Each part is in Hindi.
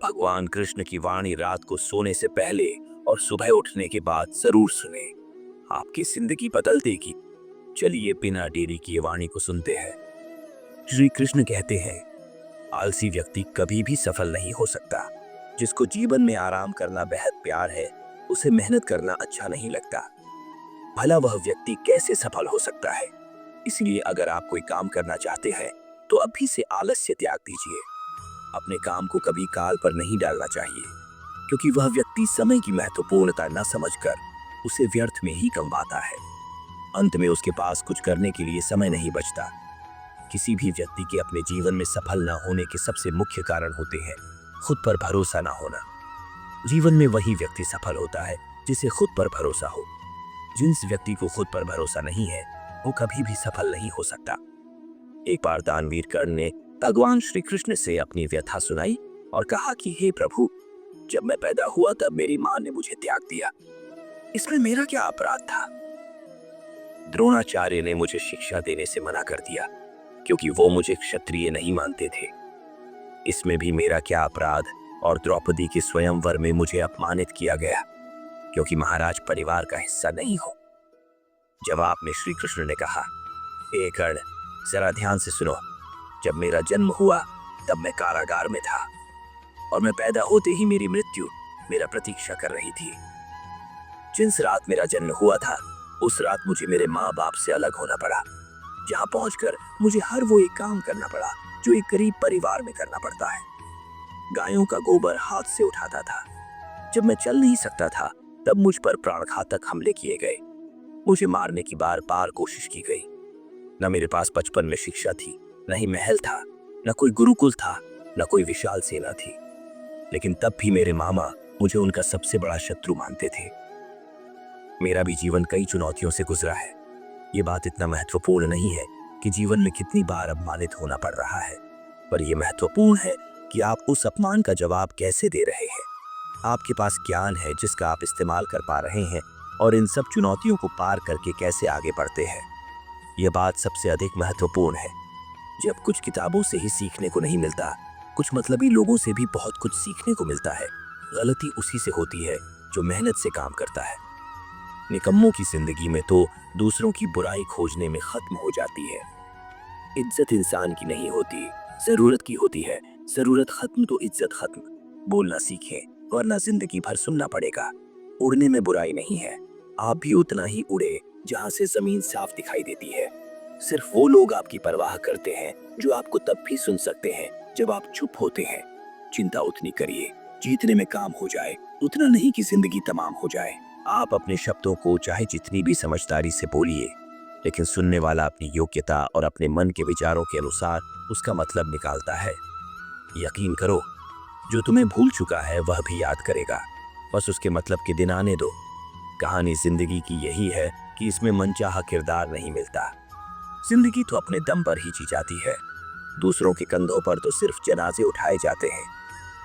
भगवान कृष्ण की वाणी रात को सोने से पहले और सुबह उठने के बाद जरूर सुने, आपकी जिंदगी बदल देगी। चलिए बिना देरी किए वाणी को सुनते हैं। श्री कृष्ण कहते हैं, आलसी व्यक्ति कभी भी सफल नहीं हो सकता। जिसको जीवन में आराम करना बेहद प्यार है, उसे मेहनत करना अच्छा नहीं लगता। भला वह व्यक्ति कैसे सफल हो सकता है? इसलिए अगर आप कोई काम करना चाहते हैं तो अभी से आलस्य त्याग दीजिए। अपने काम को कभी काल पर नहीं डालना चाहिए, क्योंकि वह व्यक्ति समय की महत्वपूर्णता न समझकर उसे व्यर्थ में ही गंवाता है। अंत में उसके पास कुछ करने के लिए समय नहीं बचता। किसी भी व्यक्ति के अपने जीवन में सफल न होने के सबसे मुख्य कारण होते हैं खुद पर भरोसा न होना। जीवन में वही व्यक्ति सफल होता है जिसे खुद पर भरोसा हो। जिस व्यक्ति को खुद पर भरोसा नहीं है, वो कभी भी सफल नहीं हो सकता। एक बार दानवीर कर्ण ने भगवान श्री कृष्ण से अपनी व्यथा सुनाई और कहा कि हे प्रभु, जब मैं पैदा हुआ तब मेरी माँ ने मुझे त्याग दिया। इसमें मेरा क्या अपराध था? द्रोणाचार्य ने मुझे शिक्षा देने से मना कर दिया, क्योंकि वो मुझे क्षत्रिय नहीं मानते थे। इसमें भी मेरा क्या अपराध? और द्रौपदी के स्वयंवर में मुझे अपमानित किया गया, क्योंकि महाराज परिवार का हिस्सा नहीं हो। जवाब में श्री कृष्ण ने कहा, हे कर्ण, जरा ध्यान से सुनो। जब मेरा जन्म हुआ तब मैं कारागार में था, और मैं पैदा होते ही मेरी मृत्यु मेरा प्रतीक्षा कर रही थी। जिस रात मेरा जन्म हुआ था, उस रात मुझे मेरे माँ बाप से अलग होना पड़ा, जहाँ पहुंचकर मुझे हर वो एक काम करना पड़ा जो एक गरीब परिवार में करना पड़ता है। गायों का गोबर हाथ से उठाता था। जब मैं चल नहीं सकता था, तब मुझ पर प्राणघातक हमले किए गए। मुझे मारने की बार बार कोशिश की गई। न मेरे पास बचपन में शिक्षा थी, न ही महल था, न कोई गुरुकुल था, न कोई विशाल सेना थी। लेकिन तब भी मेरे मामा मुझे उनका सबसे बड़ा शत्रु मानते थे। मेरा भी जीवन कई चुनौतियों से गुजरा है। ये बात इतना महत्वपूर्ण नहीं है कि जीवन में कितनी बार अपमानित होना पड़ रहा है, पर यह महत्वपूर्ण है कि आप उस अपमान का जवाब कैसे दे रहे हैं। आपके पास ज्ञान है जिसका आप इस्तेमाल कर पा रहे हैं, और इन सब चुनौतियों को पार करके कैसे आगे बढ़ते हैं। यह बात सबसे अधिक महत्वपूर्ण है। जब कुछ किताबों से ही सीखने को नहीं मिलता, कुछ मतलबी लोगों से भी बहुत कुछ सीखने को मिलता है। गलती उसी से होती है जो मेहनत से काम करता है। निकम्मों की जिंदगी में तो दूसरों की बुराई खोजने में खत्म हो जाती है। इज्जत इंसान की नहीं होती, जरूरत की होती है। जरूरत खत्म तो इज्जत खत्म। बोलना सीखें, वरना जिंदगी भर सुनना पड़ेगा। उड़ने में बुराई नहीं है, आप भी उतना ही उड़े जहां से जमीन साफ दिखाई देती है। सिर्फ वो लोग आपकी परवाह करते हैं जो आपको तब भी सुन सकते हैं जब आप चुप होते हैं। चिंता उतनी करिए जीतने में काम हो जाए, उतना नहीं कि जिंदगी तमाम हो जाए। आप अपने शब्दों को चाहे जितनी भी समझदारी से बोलिए, लेकिन सुनने वाला अपनी योग्यता और अपने मन के विचारों के अनुसार उसका मतलब निकालता है। यकीन करो, जो तुम्हें भूल चुका है वह भी याद करेगा। बस उसके मतलब के दिन आने दो। कहानी जिंदगी की यही है कि इसमें मनचाहा किरदार नहीं मिलता। जिंदगी तो अपने दम पर ही जी जाती है। दूसरों के कंधों पर तो सिर्फ जनाजे उठाए जाते हैं।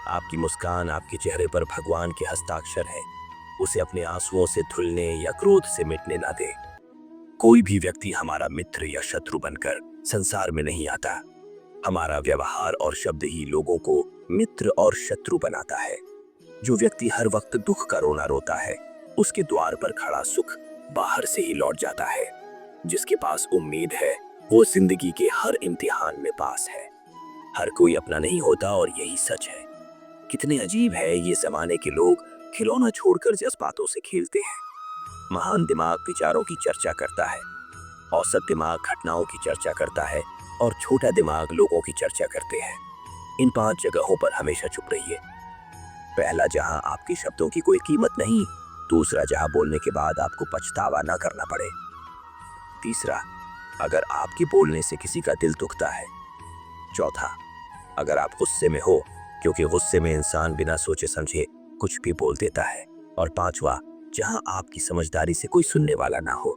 आपकी मुस्कान आपके चेहरे पर भगवान के हस्ताक्षर है। उसे अपने आंसुओं से धुलने या क्रोध से मिटने ना दे। कोई भी व्यक्ति हमारा मित्र या शत्रु बनकर संसार में नहीं आता। हमारा व्यवहार और शब्द ही लोगों को मित्र और शत्रु बनाता है। जो व्यक्ति हर वक्त दुख का रोना रोता है, उसके द्वार पर खड़ा सुख बाहर से ही लौट जाता है। जिसके पास उम्मीद है, वो जिंदगी के हर इम्तिहान में पास है। हर कोई अपना नहीं होता, और यही सच है। कितने अजीब है ये जमाने के लोग, खिलौना छोड़कर जज्बातों से खेलते हैं। महान दिमाग विचारों की चर्चा करता है, औसत दिमाग घटनाओं की चर्चा करता है, और छोटा दिमाग लोगों की चर्चा करते हैं। इन 5 जगहों पर हमेशा चुप रहिए। पहला, जहां आपके शब्दों की कोई कीमत नहीं। दूसरा, जहां बोलने के बाद आपको पछतावा न करना पड़े। तीसरा, अगर आपके बोलने से किसी का दिल दुखता है। चौथा, अगर आप गुस्से में हो, क्योंकि गुस्से में इंसान बिना सोचे समझे कुछ भी बोल देता है। और पांचवा, जहां आपकी समझदारी से कोई सुनने वाला ना हो।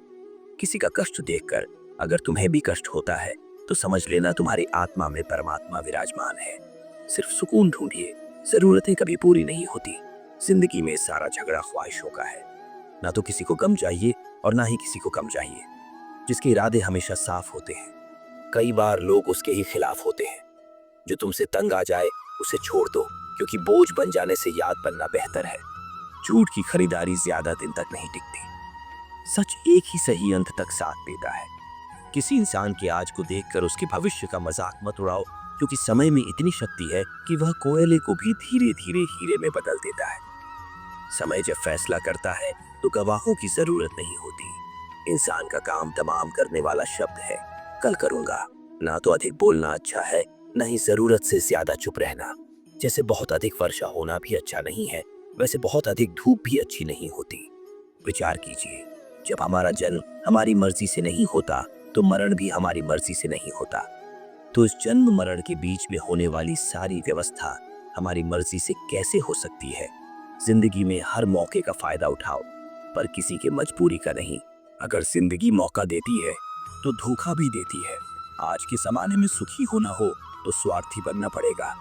किसी का कष्ट देखकर अगर तुम्हें भी कष्ट होता है, तो समझ लेना तुम्हारी आत्मा में परमात्मा विराजमान है। सिर्फ सुकून ढूंढिए, जरूरतें कभी पूरी नहीं होती। जिंदगी में सारा झगड़ा ख्वाहिशों का है। ना तो किसी को गम चाहिए और ना ही किसी को कम चाहिए। जिसके इरादे हमेशा साफ होते हैं, कई बार लोग उसके ही खिलाफ होते हैं। जो तुमसे तंग आ जाए उसे छोड़ दो, क्योंकि बोझ बन जाने से याद बनना बेहतर है। झूठ की खरीदारी ज्यादा दिन तक नहीं टिकती। सच एक ही सही अंत तक साथ देता है। किसी इंसान के आज को देखकर उसके भविष्य का मजाक मत उड़ाओ, क्योंकि समय में इतनी शक्ति है कि वह कोयले को भी धीरे धीरे हीरे में बदल देता है। समय जब फैसला करता है तो गवाहों की जरूरत नहीं होती। इंसान का काम तमाम करने वाला शब्द है, कल करूंगा। ना तो अधिक बोलना अच्छा है, न ही जरूरत से ज्यादा चुप रहना। जैसे बहुत अधिक वर्षा होना भी अच्छा नहीं है, वैसे बहुत अधिक धूप भी अच्छी नहीं होती। विचार कीजिए, जब हमारा जन्म हमारी मर्जी से नहीं होता तो मरण भी हमारी मर्जी से नहीं होता। तो इस जन्म मरण के बीच में होने वाली सारी व्यवस्था हमारी मर्जी से कैसे हो सकती है? जिंदगी में हर मौके का फायदा उठाओ, पर किसी के मजबूरी का नहीं। अगर जिंदगी मौका देती है तो धोखा भी देती है। आज के जमाने में सुखी होना हो तो स्वार्थी बनना पड़ेगा।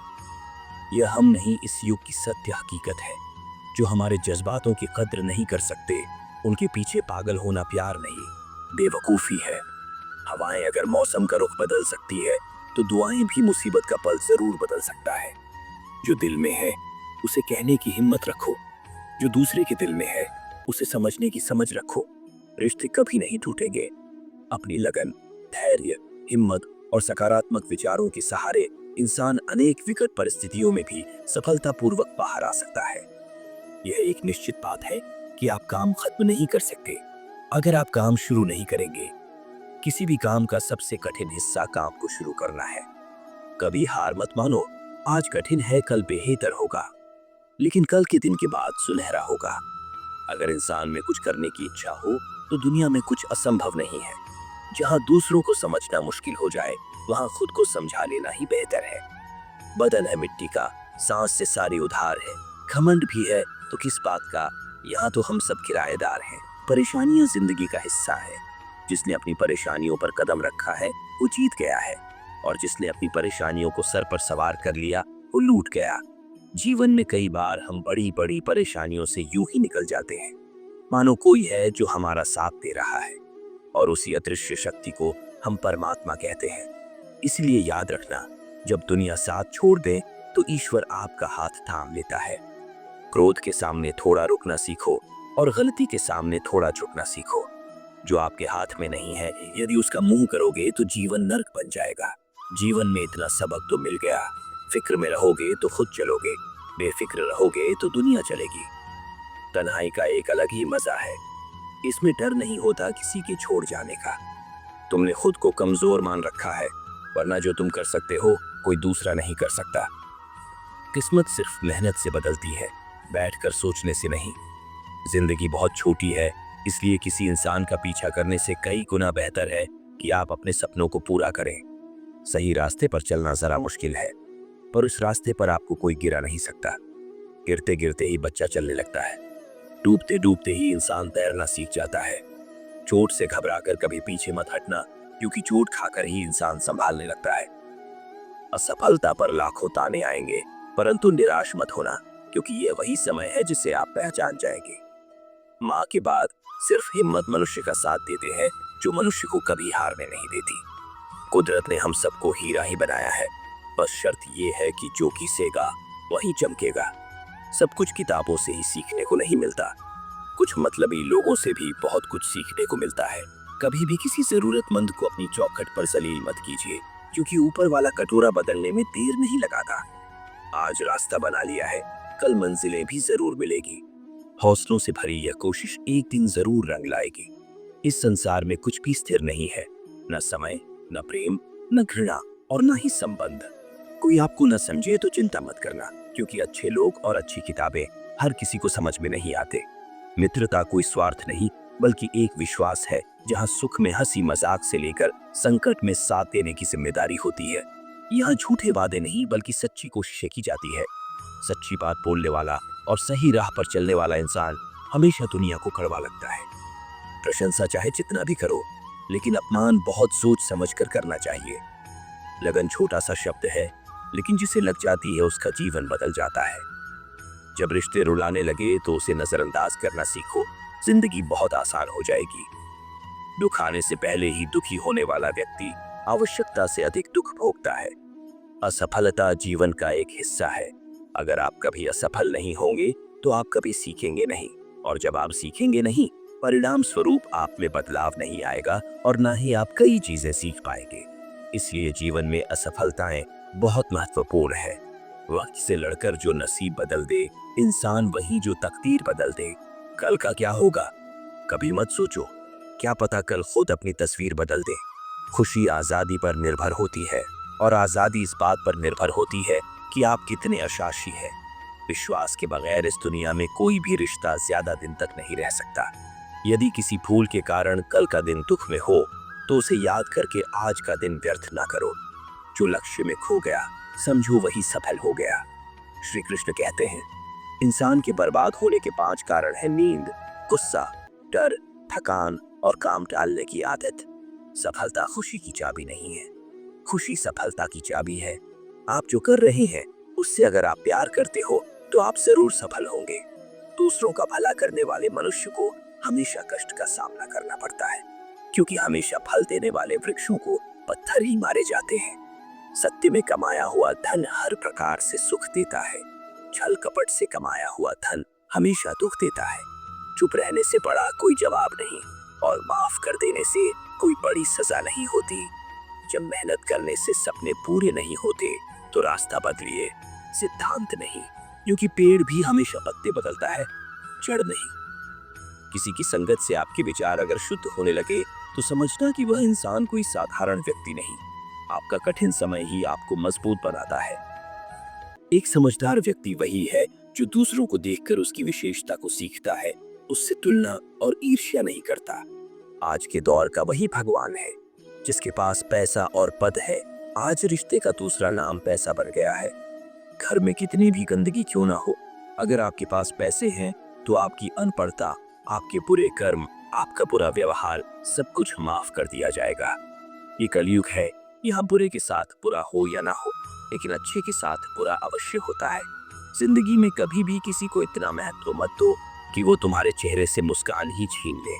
यह हम नहीं, इस युग की सत्य हकीकत है। जो हमारे जज्बातों की कद्र नहीं कर सकते, उनके पीछे पागल होना प्यार नहीं, बेवकूफी है। हवाएं अगर मौसम का रुख बदल सकती है तो दुआएं भी मुसीबत का पल जरूर बदल सकता है। जो दिल में है उसे कहने की हिम्मत रखो, जो दूसरे के दिल में है उसे समझने की समझ रखो। रिश्ते कभी नहीं टूटेंगे। अपनी लगन, धैर्य, हिम्मत और सकारात्मक विचारों के सहारे इंसान अनेक विकट परिस्थितियों में भी सफलतापूर्वक बाहर आ सकता है। यह एक निश्चित बात है कि आप काम खत्म नहीं कर सकते अगर आप काम शुरू नहीं करेंगे। किसी भी काम का सबसे कठिन हिस्सा काम को शुरू करना है। कभी हार मत मानो। आज कठिन है, कल बेहतर होगा, लेकिन कल के दिन के बाद सुनहरा होगा। अगर इंसान में कुछ करने की इच्छा हो तो दुनिया में कुछ असंभव नहीं है। जहां दूसरों को समझना मुश्किल हो जाए, वहां खुद को समझा लेना ही बेहतर है। बदन है मिट्टी का, सांस से सारी उधार है। घमंड भी है तो किस बात का, यहाँ तो हम सब किराएदार हैं। परेशानियां जिंदगी का हिस्सा है। जिसने अपनी परेशानियों पर कदम रखा है वो जीत गया है, और जिसने अपनी परेशानियों को सर पर सवार कर लिया वो लूट गया। जीवन में कई बार हम बड़ी बड़ी परेशानियों से यूं ही निकल जाते हैं, मानो कोई है जो हमारा साथ दे रहा है, और उसी अदृश्य शक्ति को हम परमात्मा कहते हैं। इसलिए याद रखना, जब दुनिया साथ छोड़ दे तो ईश्वर आपका हाथ थाम लेता है। क्रोध के सामने थोड़ा रुकना सीखो और गलती के सामने थोड़ा झुकना सीखो। जो आपके हाथ में नहीं है, यदि उसका मुंह करोगे तो जीवन नर्क बन जाएगा। जीवन में इतना सबक तो मिल गया। फिक्र में रहोगे तो खुद चलोगे, बेफिक्र रहोगे तो दुनिया चलेगी। तन्हाई का एक अलग ही मजा है। इसमें डर नहीं होता किसी के छोड़ जाने का। तुमने खुद को कमजोर मान रखा है, वरना जो तुम कर सकते हो कोई दूसरा नहीं कर सकता। किस्मत सिर्फ मेहनत से बदलती है, बैठकर सोचने से नहीं। जिंदगी बहुत छोटी है, इसलिए किसी इंसान का पीछा करने से कई गुना बेहतर है कि आप अपने सपनों को पूरा करें। सही रास्ते पर चलना जरा मुश्किल है, पर उस रास्ते पर आपको कोई गिरा नहीं सकता। गिरते गिरते ही बच्चा चलने लगता है, डूबते डूबते ही इंसान तैरना सीख जाता है। चोट से घबराकर कभी पीछे मत हटना, क्योंकि चोट खाकर ही इंसान संभालने लगता है। असफलता पर लाखों ताने आएंगे, परंतु निराश मत होना, क्योंकि ये वही समय है जिसे आप पहचान जाएंगे। माँ के बाद सिर्फ हिम्मत मनुष्य का साथ देते हैं, जो मनुष्य को कभी हारने नहीं देती। कुदरत ने हम सबको हीरा ही बनाया है, बस शर्त ये है कि जो घिसेगा वही चमकेगा। सब कुछ किताबों से ही सीखने को नहीं मिलता, कुछ मतलबी लोगों से भी बहुत कुछ सीखने को मिलता है। कभी भी किसी जरूरतमंद को अपनी चौखट पर जलील मत कीजिए, क्योंकि ऊपर वाला कटोरा बदलने में देर नहीं लगाता। आज रास्ता बना लिया है, कल मंजिलें भी जरूर मिलेगी। हौसलों से भरी यह कोशिश एक दिन जरूर रंग लाएगी। इस संसार में कुछ भी स्थिर नहीं है, न समय, न प्रेम, न घृणा और न ही संबंध। कोई आपको न समझे तो चिंता मत करना, क्योंकि अच्छे लोग और अच्छी किताबें हर किसी को समझ में नहीं आते। मित्रता कोई स्वार्थ नहीं, बल्कि एक विश्वास है, जहां सुख में हंसी मजाक से लेकर संकट में साथ देने की जिम्मेदारी होती है। यहाँ झूठे वादे नहीं, बल्कि सच्ची कोशिशें की जाती है। सच्ची बात बोलने वाला और सही राह पर चलने वाला इंसान हमेशा दुनिया को कड़वा लगता है। प्रशंसा चाहे जितना भी करो, लेकिन अपमान बहुत सोच समझ कर करना चाहिए। लगन छोटा सा शब्द है, लेकिन जिसे लग जाती है उसका जीवन बदल जाता है। जब रिश्ते रुलाने लगे तो उसे नजरअंदाज करना सीखो, जिंदगी बहुत आसान हो जाएगी। दुख आने से पहले ही दुखी होने वाला व्यक्ति आवश्यकता से अधिक दुख भोगता है। असफलता जीवन का एक हिस्सा है, अगर आप कभी असफल नहीं होंगे तो आप कभी सीखेंगे नहीं, और जब आप सीखेंगे नहीं, परिणाम स्वरूप आप में बदलाव नहीं आएगा और ना ही आप कई चीजें सीख पाएंगे। इसलिए जीवन में असफलताएं बहुत महत्वपूर्ण है। वक्त से लड़कर जो नसीब बदल दे, इंसान वही जो तकदीर बदल दे। कल का क्या होगा कभी मत सोचो, क्या पता कल खुद अपनी तस्वीर बदल दे। खुशी आजादी पर निर्भर होती है, और आजादी इस बात पर निर्भर होती है कि आप कितने अशाशी हैं। विश्वास के बगैर इस दुनिया में कोई भी रिश्ता ज्यादा दिन तक नहीं रह सकता। यदि किसी भूल के कारण कल का दिन दुख में हो, तो उसे याद करके आज का दिन व्यर्थ ना करो। जो लक्ष्य में खो गया, समझो वही सफल हो गया। श्री कृष्ण कहते हैं, इंसान के बर्बाद होने के 5 कारण हैं: नींद, गुस्सा, डर, थकान और काम टालने की आदत। सफलता खुशी की चाबी नहीं है, खुशी सफलता की चाबी है। आप जो कर रहे हैं उससे अगर आप प्यार करते हो तो आप जरूर सफल होंगे। दूसरों का भला करने वाले मनुष्य को हमेशा कष्ट का सामना करना पड़ता है, क्योंकि हमेशा फल देने वाले वृक्षों को पत्थर ही मारे जाते हैं। सत्य में कमाया हुआ धन हर प्रकार से सुख देता है, छल कपट से कमाया हुआ धन हमेशा दुख देता है। चुप रहने से बड़ा कोई जवाब नहीं, और माफ कर देने से कोई बड़ी सजा नहीं होती। जब मेहनत करने से सपने पूरे नहीं होते तो रास्ता बदलिए, सिद्धांत नहीं, क्योंकि पेड़ भी हमेशा पत्ते बदलता है, जड़ नहीं। किसी की संगत से आपके विचार अगर शुद्ध होने लगे तो समझना कि वह इंसान कोई साधारण व्यक्ति नहीं, आपका कठिन समय ही आपको मजबूत बनाता है। एक समझदार व्यक्ति वही है जो दूसरों को देखकर उसकी विशेषता को सीखता है, उससे तुलना और ईर्ष्या नहीं करता। आज के दौर का वही भगवान है जिसके पास पैसा और पद है। आज रिश्ते का दूसरा नाम पैसा बन गया है। घर में कितनी भी गंदगी क्यों ना हो, अगर आपके पास पैसे हैं तो आपकी अनपढ़ता, आपके बुरे कर्म, आपका बुरा व्यवहार, सब कुछ माफ कर दिया जाएगा। ये कलयुग है, यहाँ बुरे के साथ बुरा हो या ना हो, लेकिन अच्छे के साथ बुरा अवश्य होता है। जिंदगी में कभी भी किसी को इतना महत्व मत दो कि वो तुम्हारे चेहरे से मुस्कान ही छीन ले।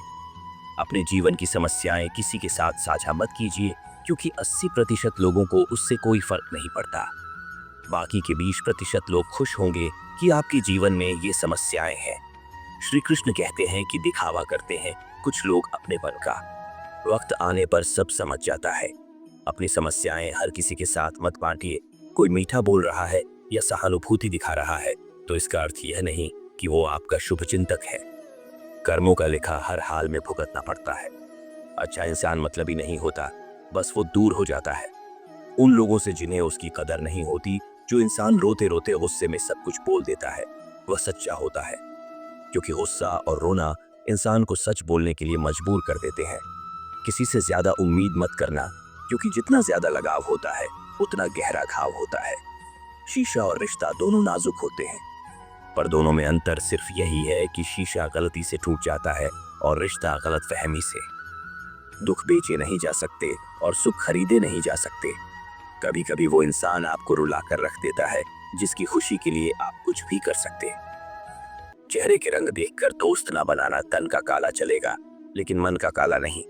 अपने जीवन की समस्याएं किसी के साथ साझा मत कीजिए, क्योंकि 80% लोगों को उससे कोई फर्क नहीं पड़ता। बाकी के 20% लोग खुश होंगे कि आपके जीवन में ये समस्याएं हैं। श्री कृष्ण कहते हैं कि दिखावा करते हैं कुछ लोग अपनेपन का, वक्त आने पर सब समझ जाता है। अपनी समस्याएं हर किसी के साथ मत बांटिए। कोई मीठा बोल रहा है या सहानुभूति दिखा रहा है तो इसका अर्थ यह नहीं कि वो आपका शुभचिंतक है। कर्मों का लेखा हर हाल में भुगतना पड़ता है। अच्छा इंसान मतलब ही नहीं होता, बस वो दूर हो जाता है उन लोगों से जिन्हें उसकी कदर नहीं होती। जो इंसान रोते रोते गुस्से में सब कुछ बोल देता है वह सच्चा होता है, क्योंकि गुस्सा और रोना इंसान को सच बोलने के लिए मजबूर कर देते हैं। किसी से ज्यादा उम्मीद मत करना, क्योंकि जितना ज्यादा लगाव होता है उतना गहरा घाव होता है। शीशा और रिश्ता दोनों नाजुक होते हैं, पर दोनों में अंतर सिर्फ यही है कि शीशा गलती से टूट जाता है और रिश्ता गलतफहमी से। दुख बेचे नहीं जा सकते और सुख खरीदे नहीं जा सकते। कभी कभी वो इंसान आपको रुला कर रख देता है जिसकी खुशी के लिए आप कुछ भी कर सकते। चेहरे के रंग देखकर दोस्त ना बनाना, तन का काला चलेगा लेकिन मन का काला नहीं।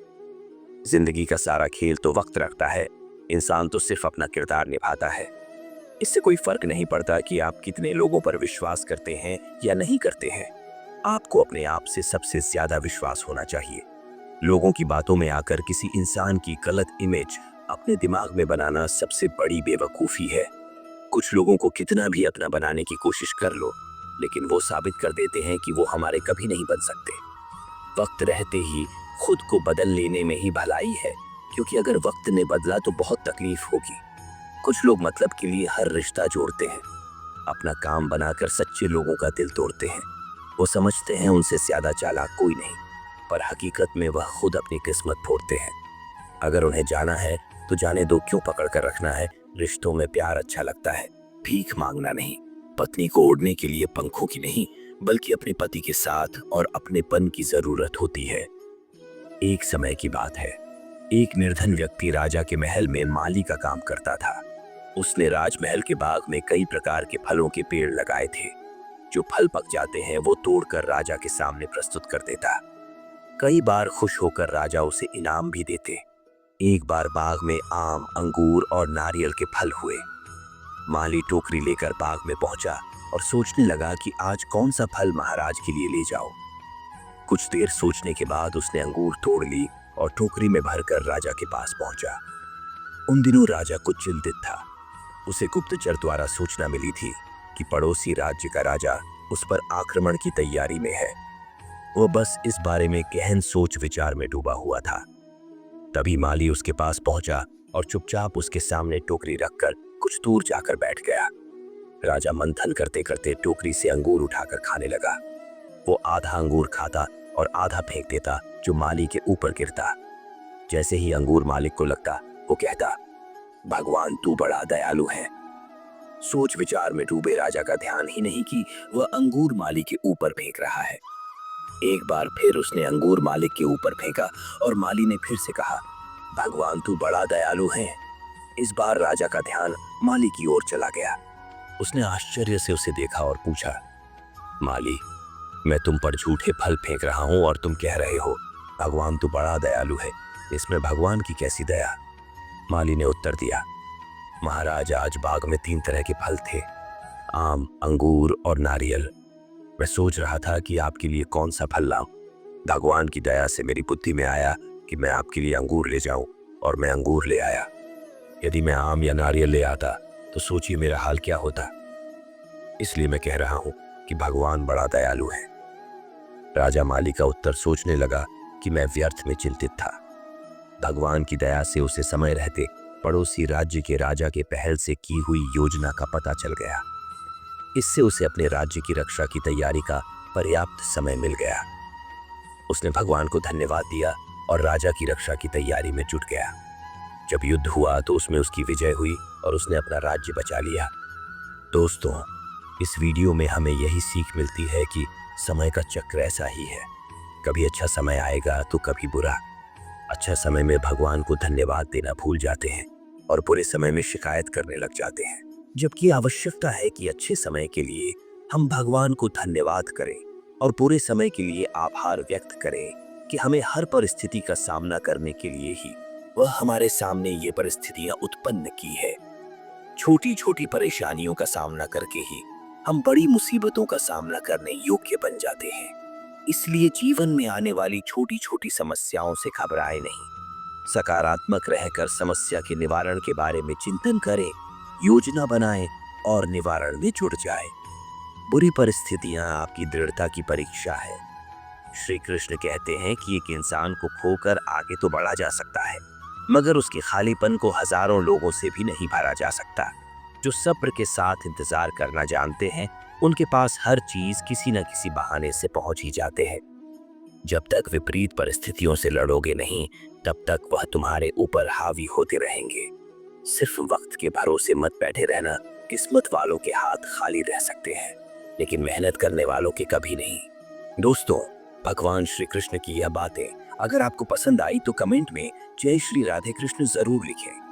जिंदगी का सारा खेल तो वक्त रखता है, इंसान तो सिर्फ अपना किरदार निभाता है। इससे कोई फर्क नहीं पड़ता कि आप कितने लोगों पर विश्वास करते हैं या नहीं करते हैं। आपको अपने आप से सबसे ज्यादा विश्वास होना चाहिए। लोगों की बातों में आकर किसी इंसान की गलत इमेज अपने दिमाग में बनाना सबसे बड़ी बेवकूफी है। कुछ लोगों को कितना भी अपना बनाने की कोशिश कर लो, लेकिन वो साबित कर देते हैं कि वो हमारे कभी नहीं बन सकते। वक्त रहते ही खुद को बदल लेने में ही भलाई है, क्योंकि अगर वक्त ने बदला तो बहुत तकलीफ होगी। कुछ लोग मतलब के लिए हर रिश्ता जोड़ते हैं, अपना काम बनाकर सच्चे लोगों का दिल तोड़ते हैं। वो समझते हैं उनसे ज्यादा चालाक कोई नहीं, पर हकीकत में वह खुद अपनी किस्मत फोड़ते हैं। अगर उन्हें जाना है तो जाने दो, क्यों पकड़ कर रखना है। रिश्तों में प्यार अच्छा लगता है, भीख मांगना नहीं। पत्नी को ओढ़ने के लिए पंखों की नहीं, बल्कि अपने पति के साथ और अपनेपन की जरूरत होती है। एक समय की बात है, एक निर्धन व्यक्ति राजा के महल में माली का काम करता था। उसने राजमहल के बाग में कई प्रकार के फलों के पेड़ लगाए थे। जो फल पक जाते हैं वो तोड़कर राजा के सामने प्रस्तुत कर देता। कई बार खुश होकर राजा उसे इनाम भी देते। एक बार बाग में आम, अंगूर और नारियल के फल हुए। माली टोकरी लेकर बाग में पहुंचा और सोचने लगा कि आज कौन सा फल महाराज के लिए ले जाओ। कुछ देर सोचने के बाद उसने अंगूर तोड़ ली और टोकरी में भरकर राजा के पास पहुंचा। उन दिनों राजा कुछ चिंतित था। उसे गुप्तचर द्वारा सूचना मिली थी कि पड़ोसी राज्य का राजा उस पर आक्रमण की तैयारी में है। वो बस इस बारे में गहन सोच विचार में डूबा हुआ था। तभी माली उसके पास पहुंचा और चुपचाप उसके सामने टोकरी रखकर कुछ दूर जाकर बैठ गया। राजा मंथन करते करते टोकरी से अंगूर उठाकर खाने लगा। वो आधा अंगूर खाता और आधा फेंक देता, जो माली के ऊपर गिरता। जैसे ही अंगूर मालिक को लगता, वो कहता, भगवान तू बड़ा दयालु है। सोच विचार में डूबे राजा का ध्यान ही नहीं कि वह अंगूर माली के ऊपर फेंक रहा है। एक बार फिर उसने अंगूर मालिक के ऊपर फेंका और माली ने फिर से कहा, भगवान तू बड़ा दयालु है। इस बार राजा का ध्यान माली की ओर चला गया। उसने आश्चर्य से उसे देखा और पूछा, माली, मैं तुम पर झूठे फल फेंक रहा हूं और तुम कह रहे हो भगवान तू बड़ा दयालु है। इसमें भगवान की कैसी दया? माली ने उत्तर दिया, महाराज, आज बाग में 3 तरह के फल थे, आम, अंगूर और नारियल। मैं सोच रहा था कि आपके लिए कौन सा फल लाऊं। भगवान की दया से मेरी बुद्धि में आया कि मैं आपके लिए अंगूर ले जाऊं, और मैं अंगूर ले आया। यदि मैं आम या नारियल ले आता तो सोचिए मेरा हाल क्या होता। इसलिए मैं कह रहा हूं कि भगवान बड़ा दयालु है। राजा माली का उत्तर सोचने लगा कि मैं व्यर्थ में चिंतित था। भगवान की दया से उसे समय रहते पड़ोसी राज्य के राजा के पहल से की हुई योजना का पता चल गया। इससे उसे अपने राज्य की रक्षा की तैयारी का पर्याप्त समय मिल गया। उसने भगवान को धन्यवाद दिया और राजा की रक्षा की तैयारी में जुट गया। जब युद्ध हुआ तो उसमें उसकी विजय हुई और उसने अपना राज्य बचा लिया। दोस्तों, इस वीडियो में हमें यही सीख मिलती है कि समय का चक्र ऐसा ही है, कभी अच्छा समय आएगा तो कभी बुरा। अच्छा समय में भगवान को धन्यवाद देना भूल जाते हैं और बुरे समय में शिकायत करने लग जाते हैं, जबकि आवश्यकता है कि अच्छे समय के लिए हम भगवान को धन्यवाद करें और बुरे समय के लिए आभार व्यक्त करें कि हमें हर परिस्थिति का सामना करने के लिए ही वह हमारे सामने ये परिस्थितियां उत्पन्न की है। छोटी छोटी परेशानियों का सामना करके ही हम बड़ी मुसीबतों का सामना करने योग्य बन जाते हैं। इसलिए जीवन में आने वाली छोटी छोटी समस्याओं से घबराएं नहीं, सकारात्मक रहकर समस्या के निवारण के बारे में चिंतन करें, योजना बनाएं और निवारण में जुट जाएं। बुरी परिस्थितियां आपकी दृढ़ता की परीक्षा है। श्री कृष्ण कहते हैं कि एक इंसान को खोकर आगे तो बढ़ा जा सकता है, मगर उसके खालीपन को हजारों लोगों से भी नहीं भरा जा सकता। जो सब्र के साथ इंतजार करना जानते हैं, उनके पास हर चीज किसी न किसी बहाने से पहुंच ही जाते हैं। जब तक विपरीत परिस्थितियों से लड़ोगे नहीं, तब तक वह तुम्हारे ऊपर हावी होते रहेंगे। सिर्फ वक्त के भरोसे मत बैठे रहना। किस्मत वालों के हाथ खाली रह सकते हैं, लेकिन मेहनत करने वालों के कभी नहीं। दोस्तों, भगवान श्री कृष्ण की यह बातें अगर आपको पसंद आई तो कमेंट में जय श्री राधे कृष्ण जरूर लिखें।